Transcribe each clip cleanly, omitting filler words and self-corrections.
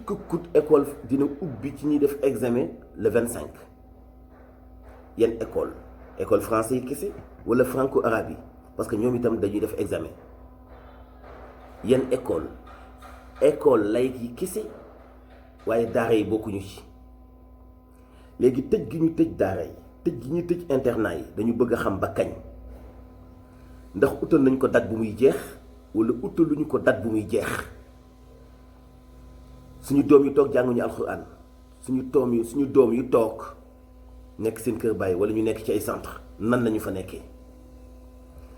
que coûte école dina ubbi ci ñuy def examen le 25 yan école français yi kese wala franco arabe yi parce que ñoom itam dañuy def examen yan école laïque yi kese waaye daara yi bokkuñu ci léegi tëj gi ñu tëj daara yi tëj gi ñu tëj internat yi dañu bëgg a xam ba kañ ndax utal nañ ko date bu muy jeex wala utaluñu ko date bu muy jeex suñu doom yi toog jànguñu alxuraan suñu doom yi toog nekk seen kër bàyyi wala ñu nekk ci ay centre nan lañu fa nekkee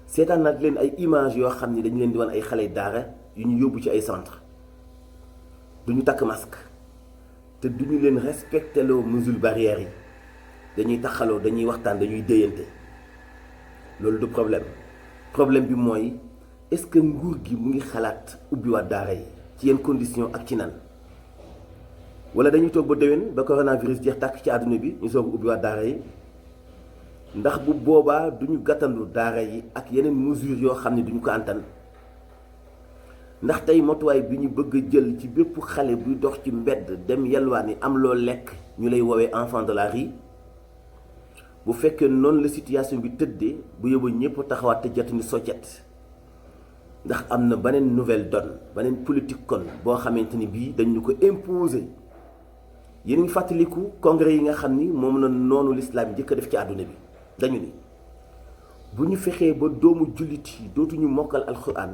seetaan naa leen ay image yoo xam ni dañu leen di wan ay xale daara yu ñu yóbbu ci ay centre duñu takk masque te duñu leen respecté loo mesures barrières yi dañuy taxaloo dañuy waxtaan dañuy déyante loolu du problème bi mooy est-ce que nguur gi mu ngi xalaat ubbiwaat daara yi ci yenn condition ak ci nan wala dañuy toog ba déwén ba coronavirus jeex tàkk ci àdduna bi ñu soog a ubbiwaat daara yi ndax bu boobaa duñu gàttandu daara yi ak yeneen mesures yoo xam ne duñu ko antan ndax tey motuwaay bi ñu bëgg a jël ci bépp xale buy dox ci mbedd dem yalwaani am loo lekk ñu lay woowee enfant de la rue bu fekkee noonu la situation bi tëddee bu yóbbu ñëpp taxawaat te jotuñu soccet ndax am na beneen nouvelle donne beneen politique kon boo xamante ni bii dañu ko imposer yéen ngi fàttaliku congrès yi nga xam ni moom la noonu l'islam njëkk a def ci àdduna bi dañu ni bu ñu fexee ba doomu jullit yi dootuñu mokkal alxuraan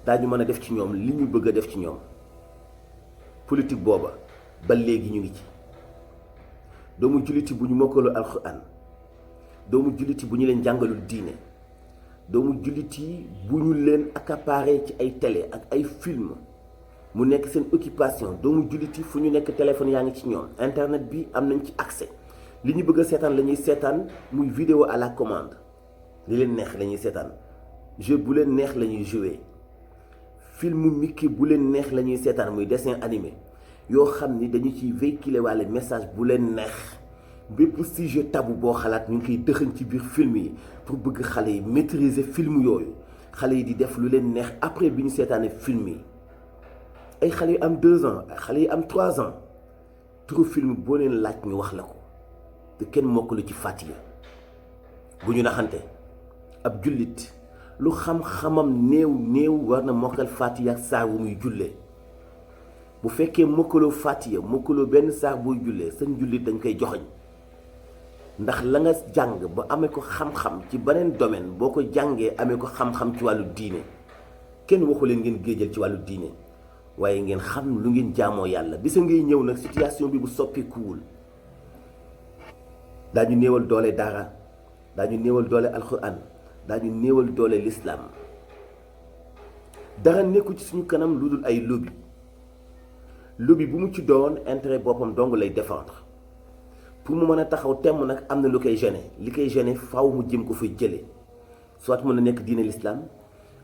daañu mën a def ci ñoom li ñu bëgg a def ci ñoom politique booba ba léegi ñu ngi ci doomu jullit yi bu ñu mokkalul alxuraan doomu jullit yi bu ñu leen jàngalul diine doomu jullit yi bu ñu leen accaparé ci ay télé ak ay film mu nekk seen occupation doomu jullit yi fu ñu nekk téléphone yaa ngi ci ñoom internet bi am nañ ci accès li ñu bëgg a seetaan la ñuy seetaan muy vidéo à la commande li leen neex la ñuy seetaan jeu bu leen neex la ñuy jouer film Mickey bu leen neex la ñuy seetaan muy dessin animé yoo xam ni dañu ciy véhiculer walla message bu leen neex bépp sujet tabou boo xalaat ñu ngi koy dëxañ ci biir film yi pour bëgg xale yi maîtriser film yooyu xale yi di def lu leen neex après bi ñu seetaanee film yi ay xale yu am 2 ans ay xale yu am 3 ans turu film boo leen laaj ñu wax la ko te kenn mokkalu ci Fatiha bu ñu naxante ab jullit lu xam-xamam néew war na mokkal Fatiha ak saar wu muy jullee bu fekkee mokkaloo Fatiha mokkaloo benn saar booy jullee seen jullit dañ koy joxoñ ndax la nga jàng ba amee ko xam-xam ci beneen domaine boo ko jàngee amee ko xam-xam ci wàllu diine kenn waxu leen ngeen géejal ci wàllu diine waaye ngeen xam lu ngeen jaamoo yàlla bisa ngay ñëw nag situation bi bu soppikuwul daañu néewal doole daara daañu néewal doole alxuraan daañu néewal doole l'islam dara nekku ci suñu kanam lu dul ay lobby bu mu ci doon intérêt boppam dong lay défendre pour mu mën a taxaw temm nag am na lu koy gêner li koy gêner faaw mu jëm ko fay jëlee soit mun na nekk diine l'islam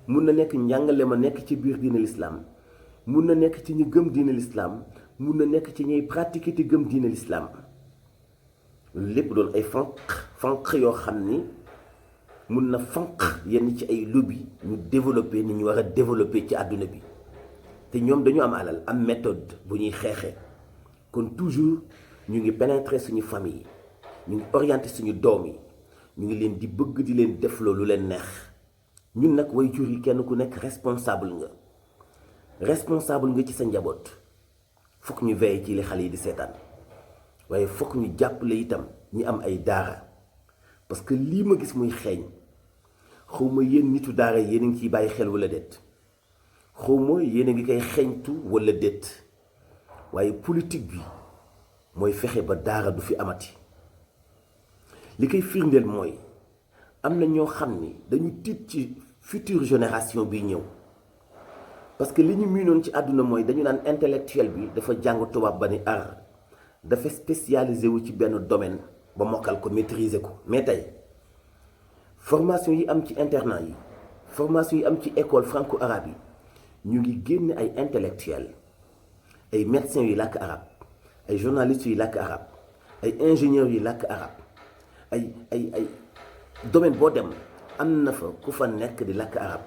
mun na nekk njàngale ma nekk ci biir diine l'islam mun na nekk ci ñi gëm diine l'islam mun na nekk ci ñuy pratiquer te gëm diine l'islam lépp doon ay fanq yoo xam ni mun na fanq yenn ci ay lobby ñu développer ni ñu war a développer ci àdduna bi te ñoom dañu am alal am méthode bu ñuy xeexee kon toujours ñu ngi pénétrer suñu famille ñu ngi orienter suñu doom yi ñu ngi leen di bëgg di leen def loolu leen neex ñun nag waajur yi kenn ku nekk responsable nga ci sa njaboot fokk ñu veiller ci li xale yi di seetaan waaye fokk ñu jàppale itam ñi am ay daara parce que lii ma gis muy xeeñ xawma yéen nitu daara yéen a ngi ciy bàyyi xel wala déet xawma yéen a ngi koy xeeñtu wala déet waaye politique bi mooy fexe ba daara du fi amati li koy firndeel mooy am na ñoo xam ni dañu tiit ci future génération bi ñëw parce que li ñu miinoon ci àdduna mooy dañu naan intellectuel bi dafa jàng tubaab ba ni dafa spécialisé wu ci benn domaine ba mokkal ko maîtriser ko mais tey formation yi am ci internat yi formation yi am ci école franco-arabe yi ñu ngi génn ay intellectuels ay médecins yu làkk arabe ay journalistes yu làkk arabe ay ingénieurs yu làkk arabe ay domaine boo dem am na fa ku fa nekk di làkk arabe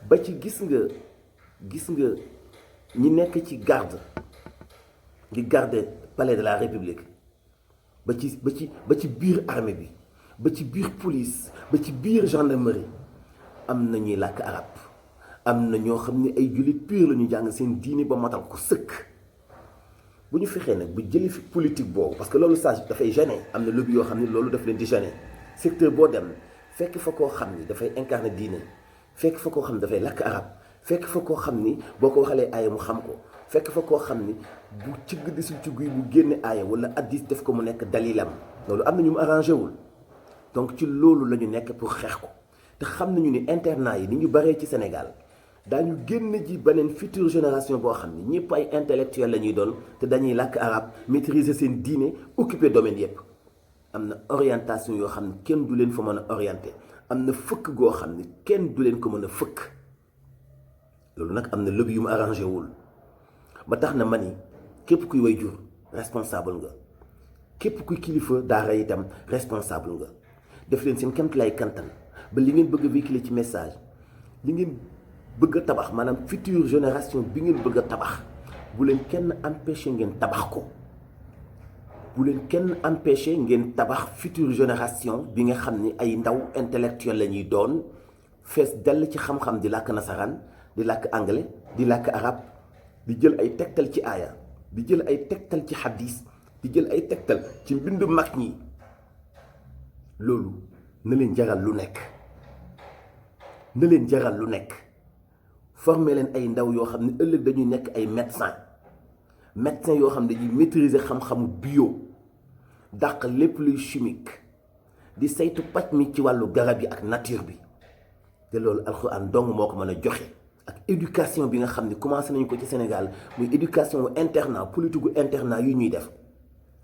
ba ci gis nga ñi nekk ci garde di garder palais de la République ba ci biir armée bi ba ci biir police ba ci biir gendarmerie am na ñuy làkk arab am na ñoo xam ne ay jullit pur la ñu jàng seen diine ba matal ko sëkk. bu ñu fexee nag bu jëlee fi politique boobu parce que loolu saa dafay gêner am na lobby yoo xam ne loolu daf leen di gêner secteur boo dem fekk fa koo xam ni dafay incarner diine fekk fa koo xam ni dafay làkk arab fekk fa koo xam ni boo ko waxalee aaya mu xam ko fekk fa koo xam ni bu cëgg di sul ci guy bu génne aaya wala addis def ko mu nekk dalilam loolu am na ñu mu arrangé wul donc ci loolu la ñu nekk pour xeex ko te xam nañu ni internat yi ni ñu baree ci Sénégal daañu génn ji beneen future génération boo xam ni ñëpp ay intellectuel la ñuy doon te dañuy làkk arab maîtriser seen diine occuper domaine yëpp am na orientation yoo xam ne kenn du leen fa mën a orienté am na fëkk goo xam ne kenn du leen ko mën a fëkk loolu nag am na lobby yu mu arrangé wul ba tax na ma ni képp kuy way jur responsable nga képp kuy kilifa daara itam responsable nga def leen seen kéemtalaay kantan ba li ngeen bëgg a véhiculer ci message li ngeen bëgg a tabax maanaam future génération bi ngeen bëgg a tabax bu leen kenn empêché ngeen tabax ko bu leen kenn empêché ngeen tabax future génération bi nga xam ni ay ndaw intellectuel la ñuy doon fees dell ci xam-xam di làkk nasaraan di làkk anglais di làkk arab di jël ay tegtal ci aaya di jël ay tegtal ci hadis di jël ay tegtal ci mbindu mag ñi loolu na leen jaral lu nekk na leen jaral lu nekk former leen ay ndaw yoo xam ne ëllëg dañuy nekk ay médecin yoo xam ne dañuy maîtriser xam-xamu bio dàq lépp luy chimique di saytu paj mi ci wàllu garab yi ak nature bi te loolu alxuraan dong moo ko mën a joxe ak éducation bi nga xam ne commencé nañu ko ci Sénégal muy éducation wu internat politique gu internat yu ñuy def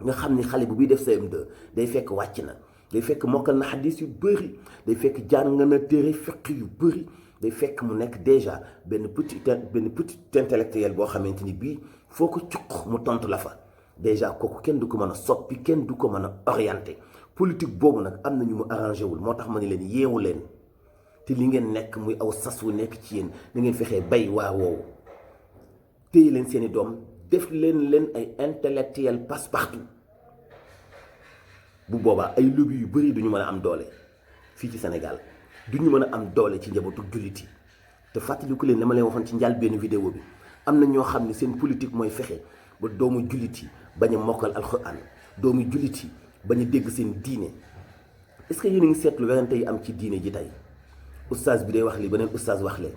nga xam ni xale bu buy def CM2 day fekk wàcc na day fekk mokkal na xadis yu bëri day fekk jàng na téere fiq yu bëri day fekk mu nekk déjà benn petit intellectuel boo xamante ni bii foo ko cuq mu tontu la fa déjà kooku kenn du ko mën a soppi kenn du ko mën a orienté politique boobu nag am na ñu mu arrangé wul moo tax ma ne leen yeewu leen te li ngeen nekk muy aw sas wu nekk ci yéen da ngeen fexee bay waa woowu téye leen seeni doom def leen ay intellectuel passe-partout bu boobaa ay lobby yu bëri duñu mën a am doole fii ci Sénégal duñu mën a am doole ci njabootu jullit yi te fàttaliku leen dama leen waxoon ci njaal benn vidéo bi am na ñoo xam ne seen politique mooy fexe ba doomu jullit yi bañ a mokkal alxuraan doomu jullit yi bañ a dégg seen diine est-ce que yéen a ngi seetlu werante yi am ci diine ji tey oustaz bi day wax lii beneen oustaz wax leen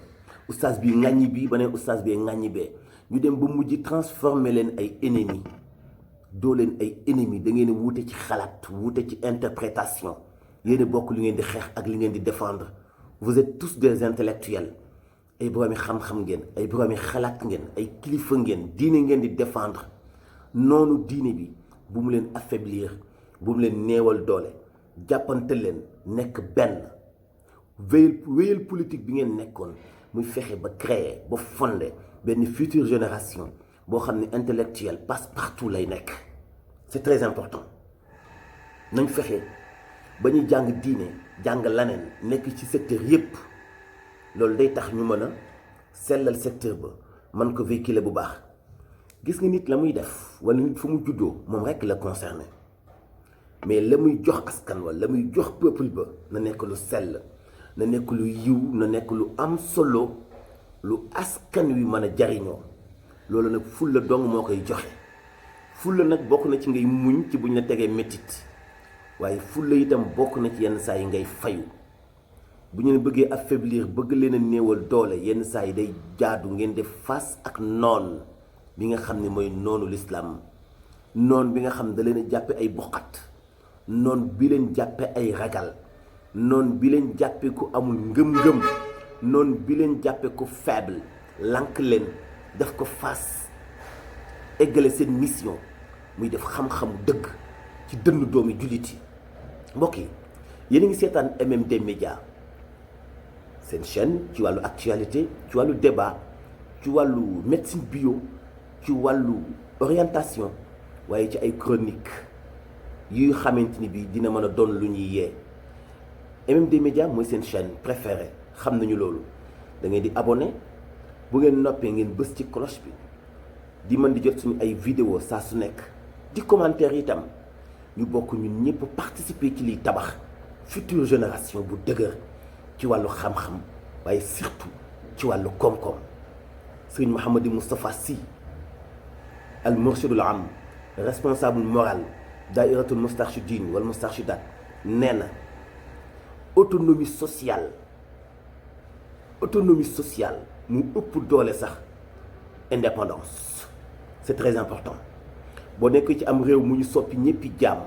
oustaz bi ŋàññi bii beneen oustaz bee ŋàññi bee ñu dem ba mujj transformer leen ay ennemis doo leen ay ennemis da ngeen a wuute ci xalaat wuute ci interprétation yéen a bokk li ngeen di xeex ak li ngeen di défendre vous êtes tous des intellectuels ay boroomi xam-xam ngeen ay boroomi xalaat ngeen ay kilifa ngeen diine ngeen di défendre noonu diine bi bu mu leen affaiblir bu mu leen néewal doole jàppante leen nekk benn wéyal politique bi ngeen nekkoon muy fexe ba créer ba fonder benn future génération boo xam ne intellectuel passe partout lay nekk c'est très important nañ fexe ba ñu jàng diine jàng laneen nekk ci secteur yépp loolu day tax ñu mën a sellal secteur ba mën ko véhiculer bu baax gis nga nit la muy def wala nit fu mu juddoo moom rekk la concerné mais la muy jox askan wa la muy jox peuple ba na nekk lu sell na nekk lu yiw na nekk lu am solo lu askan wi mën a jariñoo loolu nag fulla dong moo koy joxe fulla nag bokk na ci ngay muñ ci buñ la tegee métit waaye fulla itam bokk na ci yenn saa yi ngay fayu bu ñu bëggee affaiblir bëgg leen a néewal doole yenn saa yi day jaadu ngeen def face ak noon bi nga xam ne mooy noonu l'islam noon bi nga xam ne da leen a jàppe ay boqat noon bi leen jàppe ay ragal noon bi leen jàppe ku amul ngëm-ngëm noon bi leen jàppe ku faible lank leen def ko face eggale seen mission muy def xam-xamu dëgg ci dënn doomi jullit yi mbokk yi yéen a ngi seetaan MMD Média seen chaîne ci wàllu actualité ci wàllu débat ci wàllu médecine bio ci wàllu orientation waaye ci ay chronique yuy xamante ni bi dina mën a doon lu ñuy yee MMD Média mooy seen chaîne préférée xam nañu loolu da ngeen di abonné bu ngeen noppee ngeen bës ci cloche bi di mën di jot suñu ay vidéo saa su nekk di commentaire itam ñu bokk ñun ñëpp participer ci liy tabax future génération bu dëgër ci wàllu xam-xam waaye surtout ci wàllu koom-koom. Serigne Mouhamadou Moustapha Sy al murshidul am responsable moral dairatul moustarchidine wala moustarchidat nee na autonomie sociale mu ëpp doole sax indépendance. C'est très important boo nekk ci am réew mu ñu soppi ñëppi jaam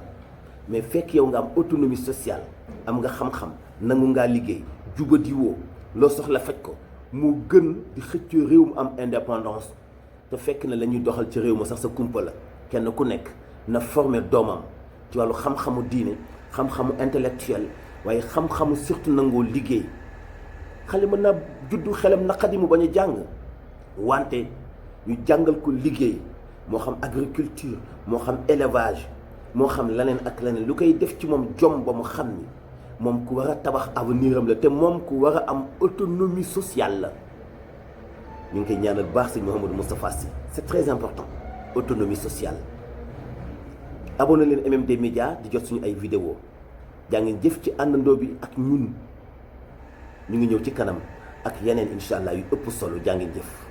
mais fekk yow nga am autonomie sociale am nga xam-xam nangu ngaa liggéey jubadi woo loo soxla faj ko moo gën di xëccoo réew mu am indépendance te fekk na la ñuy doxal ci réew ma sax sa kumpa la. kenn ku nekk na former doomam ci wàllu xam-xamu diine xam-xamu intellectuel waaye xam-xamu surtout nangoo liggéey. xale mën naa juddu xelam naqadi mu bañ a jàng wante ñu jàngal ko liggéey moo xam agriculture moo xam élevage moo xam leneen ak leneen lu koy def ci moom jom ba mu xam ni moom ku war a tabax avenir am la te moom ku war a am autonomie sociale la. ñu ngi koy ñaanal baax sëñ Mouhamadou Moustapha Sy c'est très important autonomie sociale. abonné leen MMD Média di jot suñu ay vidéo jaa ngeen jëf ci àndandoo bi ak ñun ñu ngi ñëw ci kanam ak yeneen incha allah yu ëpp solo jaa ngeen jëf.